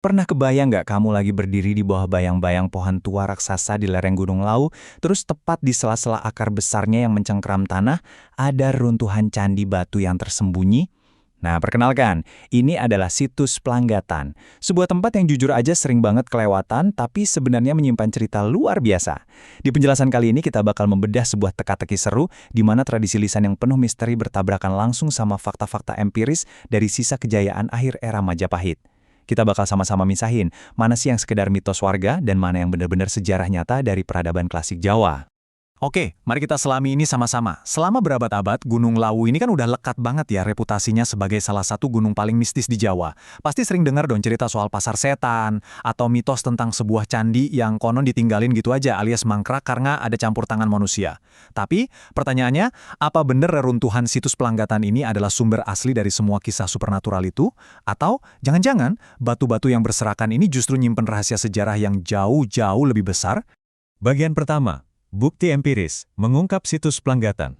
Pernah kebayang nggak kamu lagi berdiri di bawah bayang-bayang pohon tua raksasa di lereng Gunung Lau, terus tepat di sela-sela akar besarnya yang mencengkeram tanah, ada runtuhan candi batu yang tersembunyi? Nah, perkenalkan, ini adalah situs Pelanggatan. Sebuah tempat yang jujur aja sering banget kelewatan, tapi sebenarnya menyimpan cerita luar biasa. Di penjelasan kali ini kita bakal membedah sebuah teka-teki seru, di mana tradisi lisan yang penuh misteri bertabrakan langsung sama fakta-fakta empiris dari sisa kejayaan akhir era Majapahit. Kita bakal sama-sama misahin, mana sih yang sekedar mitos warga dan mana yang benar-benar sejarah nyata dari peradaban klasik Jawa. Oke, mari kita selami ini sama-sama. Selama berabad-abad, Gunung Lawu ini kan udah lekat banget ya reputasinya sebagai salah satu gunung paling mistis di Jawa. Pasti sering dengar dong cerita soal pasar setan, atau mitos tentang sebuah candi yang konon ditinggalin gitu aja alias mangkrak karena ada campur tangan manusia. Tapi, pertanyaannya, apa bener reruntuhan situs Pelanggatan ini adalah sumber asli dari semua kisah supernatural itu? Atau, jangan-jangan, batu-batu yang berserakan ini justru nyimpen rahasia sejarah yang jauh-jauh lebih besar? Bagian pertama. Bukti empiris, mengungkap situs Pelanggatan.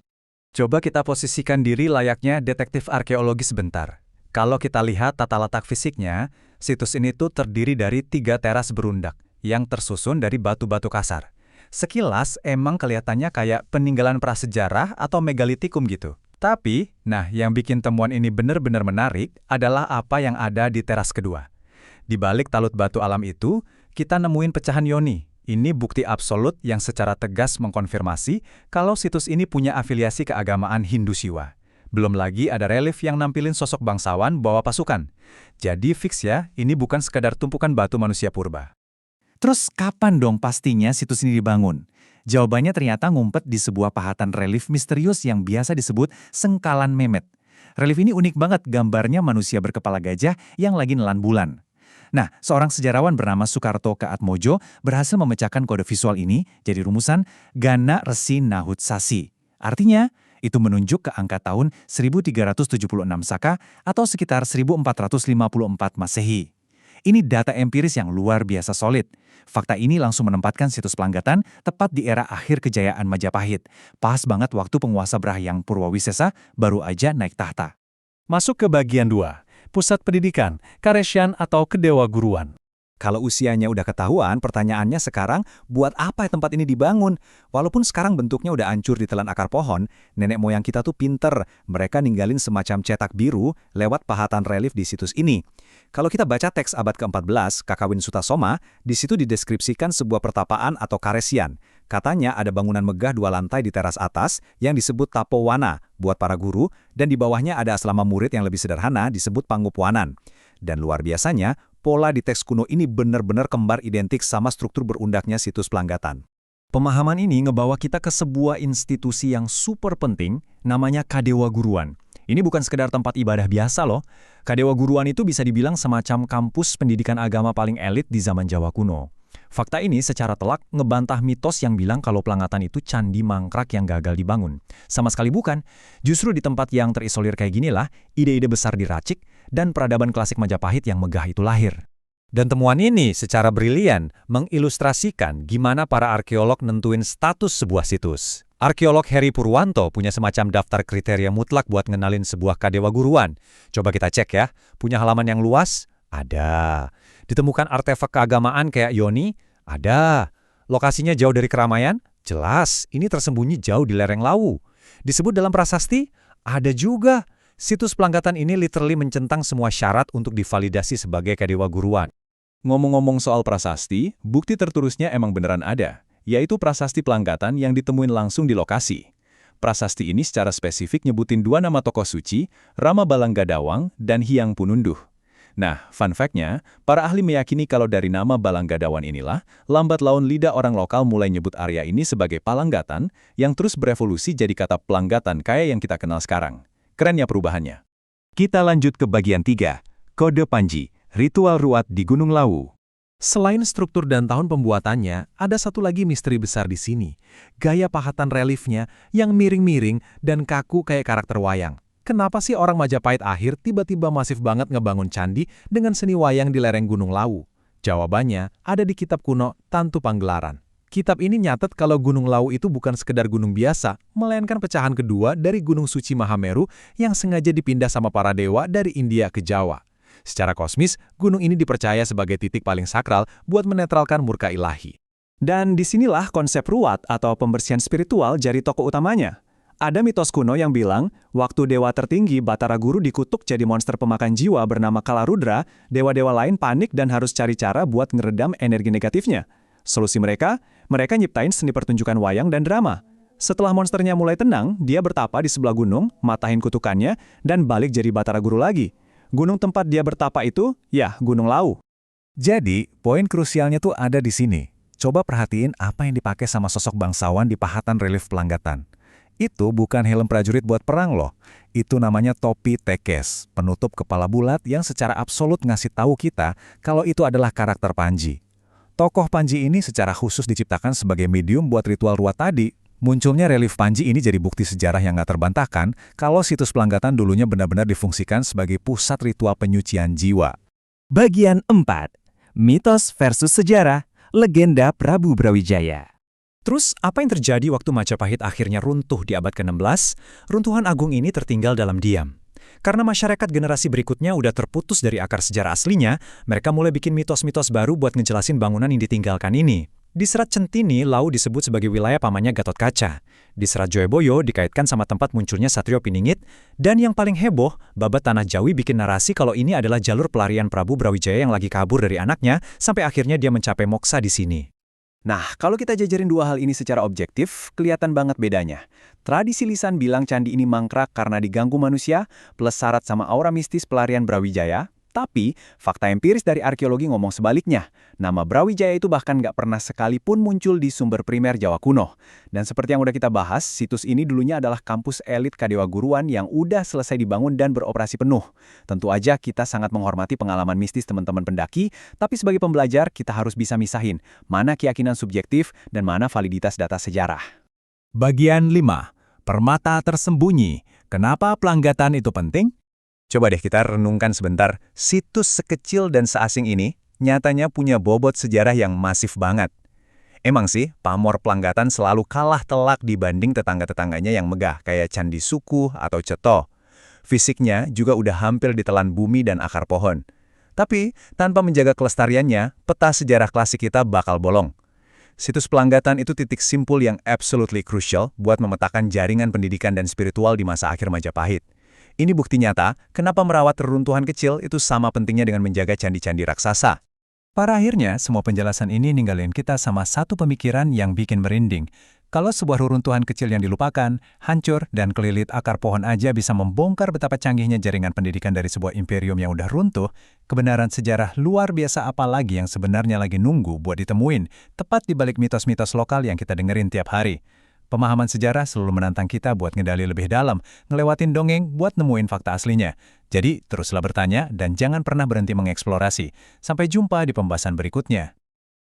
Coba kita posisikan diri layaknya detektif arkeologi sebentar. Kalau kita lihat tata letak fisiknya, situs ini tuh terdiri dari 3 teras berundak yang tersusun dari batu-batu kasar. Sekilas emang kelihatannya kayak peninggalan prasejarah atau megalitikum gitu. Tapi, yang bikin temuan ini benar-benar menarik adalah apa yang ada di teras kedua. Di balik talut batu alam itu, kita nemuin pecahan yoni. Ini bukti absolut yang secara tegas mengkonfirmasi kalau situs ini punya afiliasi keagamaan Hindu Siwa. Belum lagi ada relief yang nampilin sosok bangsawan bawa pasukan. Jadi fix ya, ini bukan sekadar tumpukan batu manusia purba. Terus kapan dong pastinya situs ini dibangun? Jawabannya ternyata ngumpet di sebuah pahatan relief misterius yang biasa disebut Sengkalan Memet. Relief ini unik banget, gambarnya manusia berkepala gajah yang lagi nelan bulan. Nah, seorang sejarawan bernama Soekarto Keatmojo berhasil memecahkan kode visual ini jadi rumusan Gana Resi Nahut Sasi. Artinya, itu menunjuk ke angka tahun 1376 Saka atau sekitar 1454 Masehi. Ini data empiris yang luar biasa solid. Fakta ini langsung menempatkan situs Pelanggatan tepat di era akhir kejayaan Majapahit. Pas banget waktu penguasa Prahyang Purwawisesa baru aja naik tahta. Masuk ke bagian 2. Pusat pendidikan, karesyan atau kedewa guruan. Kalau usianya udah ketahuan, pertanyaannya sekarang, buat apa tempat ini dibangun? Walaupun sekarang bentuknya udah hancur ditelan akar pohon, nenek moyang kita tuh pinter. Mereka ninggalin semacam cetak biru lewat pahatan relief di situs ini. Kalau kita baca teks abad ke-14, Kakawin Sutasoma, di situ dideskripsikan sebuah pertapaan atau karesian. Katanya ada bangunan megah 2 lantai di teras atas yang disebut Tapowana buat para guru, dan di bawahnya ada asrama murid yang lebih sederhana disebut Pangupwanan. Dan luar biasanya, pola di teks kuno ini benar-benar kembar identik sama struktur berundaknya situs Pelanggatan. Pemahaman ini ngebawa kita ke sebuah institusi yang super penting, namanya Kadewa Guruan. Ini bukan sekedar tempat ibadah biasa loh. Kadewa Guruan itu bisa dibilang semacam kampus pendidikan agama paling elit di zaman Jawa kuno. Fakta ini secara telak ngebantah mitos yang bilang kalau Pelanggatan itu candi mangkrak yang gagal dibangun. Sama sekali bukan. Justru di tempat yang terisolir kayak ginilah, ide-ide besar diracik dan peradaban klasik Majapahit yang megah itu lahir. Dan temuan ini secara brilian mengilustrasikan gimana para arkeolog nentuin status sebuah situs. Arkeolog Heri Purwanto punya semacam daftar kriteria mutlak buat ngenalin sebuah kadewa guruan. Coba kita cek ya, punya halaman yang luas? Ada. Ditemukan artefak keagamaan kayak yoni? Ada. Lokasinya jauh dari keramaian? Jelas, ini tersembunyi jauh di lereng Lawu. Disebut dalam prasasti? Ada juga. Situs Pelanggatan ini literally mencentang semua syarat untuk divalidasi sebagai kadewa guruan. Ngomong-ngomong soal prasasti, bukti tertulisnya emang beneran ada, yaitu prasasti Pelanggatan yang ditemuin langsung di lokasi. Prasasti ini secara spesifik nyebutin 2 nama tokoh suci, Rama Balanggadawang dan Hyang Pununduh. Nah, fun fact-nya, para ahli meyakini kalau dari nama Balanggadawang inilah, lambat laun lidah orang lokal mulai nyebut area ini sebagai Palanggatan, yang terus berevolusi jadi kata Pelanggatan kayak yang kita kenal sekarang. Keren ya perubahannya. Kita lanjut ke bagian 3, Kode Panji, ritual ruat di Gunung Lawu. Selain struktur dan tahun pembuatannya, ada satu lagi misteri besar di sini. Gaya pahatan reliefnya yang miring-miring dan kaku kayak karakter wayang. Kenapa sih orang Majapahit akhir tiba-tiba masif banget ngebangun candi dengan seni wayang di lereng Gunung Lawu? Jawabannya ada di kitab kuno Tantu Panggelaran. Kitab ini nyatet kalau Gunung Lawu itu bukan sekedar gunung biasa, melainkan pecahan kedua dari Gunung Suci Mahameru yang sengaja dipindah sama para dewa dari India ke Jawa. Secara kosmis, gunung ini dipercaya sebagai titik paling sakral buat menetralkan murka ilahi. Dan disinilah konsep ruwat atau pembersihan spiritual jadi tokoh utamanya. Ada mitos kuno yang bilang, waktu dewa tertinggi Batara Guru dikutuk jadi monster pemakan jiwa bernama Kalarudra, dewa-dewa lain panik dan harus cari cara buat ngeredam energi negatifnya. Solusi mereka nyiptain seni pertunjukan wayang dan drama. Setelah monsternya mulai tenang, dia bertapa di sebelah gunung, matahin kutukannya, dan balik jadi Batara Guru lagi. Gunung tempat dia bertapa itu, ya Gunung Lawu. Jadi, poin krusialnya tuh ada di sini. Coba perhatiin apa yang dipakai sama sosok bangsawan di pahatan relief Pelanggatan. Itu bukan helm prajurit buat perang loh. Itu namanya topi tekes, penutup kepala bulat yang secara absolut ngasih tahu kita kalau itu adalah karakter Panji. Tokoh Panji ini secara khusus diciptakan sebagai medium buat ritual ruat tadi. Munculnya relief Panji ini jadi bukti sejarah yang nggak terbantahkan kalau situs Pelanggatan dulunya benar-benar difungsikan sebagai pusat ritual penyucian jiwa. Bagian 4. Mitos versus sejarah, legenda Prabu Brawijaya. Terus, apa yang terjadi waktu Majapahit akhirnya runtuh di abad ke-16? Runtuhan agung ini tertinggal dalam diam. Karena masyarakat generasi berikutnya udah terputus dari akar sejarah aslinya, mereka mulai bikin mitos-mitos baru buat ngejelasin bangunan yang ditinggalkan ini. Di Serat Centini, Lawu disebut sebagai wilayah pamannya Gatot Kaca. Di Serat Joyoboyo dikaitkan sama tempat munculnya Satrio Piningit. Dan yang paling heboh, Babat Tanah Jawi bikin narasi kalau ini adalah jalur pelarian Prabu Brawijaya yang lagi kabur dari anaknya, sampai akhirnya dia mencapai moksa di sini. Nah, kalau kita jajarin dua hal ini secara objektif, kelihatan banget bedanya. Tradisi lisan bilang candi ini mangkrak karena diganggu manusia, plus syarat sama aura mistis pelarian Brawijaya. Tapi, fakta empiris dari arkeologi ngomong sebaliknya. Nama Brawijaya itu bahkan nggak pernah sekalipun muncul di sumber primer Jawa kuno. Dan seperti yang udah kita bahas, situs ini dulunya adalah kampus elit Kadewa Guruan yang udah selesai dibangun dan beroperasi penuh. Tentu aja kita sangat menghormati pengalaman mistis teman-teman pendaki, tapi sebagai pembelajar kita harus bisa misahin mana keyakinan subjektif dan mana validitas data sejarah. Bagian 5. Permata tersembunyi. Kenapa Pelanggatan itu penting? Coba deh kita renungkan sebentar, situs sekecil dan seasing ini nyatanya punya bobot sejarah yang masif banget. Emang sih, pamor Pelanggatan selalu kalah telak dibanding tetangga-tetangganya yang megah kayak Candi Suku atau Ceto. Fisiknya juga udah hampir ditelan bumi dan akar pohon. Tapi, tanpa menjaga kelestariannya, peta sejarah klasik kita bakal bolong. Situs Pelanggatan itu titik simpul yang absolutely crucial buat memetakan jaringan pendidikan dan spiritual di masa akhir Majapahit. Ini bukti nyata kenapa merawat reruntuhan kecil itu sama pentingnya dengan menjaga candi-candi raksasa. Pada akhirnya, semua penjelasan ini ninggalin kita sama satu pemikiran yang bikin merinding. Kalau sebuah reruntuhan kecil yang dilupakan, hancur, dan kelilit akar pohon aja bisa membongkar betapa canggihnya jaringan pendidikan dari sebuah imperium yang udah runtuh, kebenaran sejarah luar biasa apa lagi yang sebenarnya lagi nunggu buat ditemuin, tepat di balik mitos-mitos lokal yang kita dengerin tiap hari. Pemahaman sejarah selalu menantang kita buat ngegali lebih dalam, ngelewatin dongeng buat nemuin fakta aslinya. Jadi, teruslah bertanya dan jangan pernah berhenti mengeksplorasi. Sampai jumpa di pembahasan berikutnya.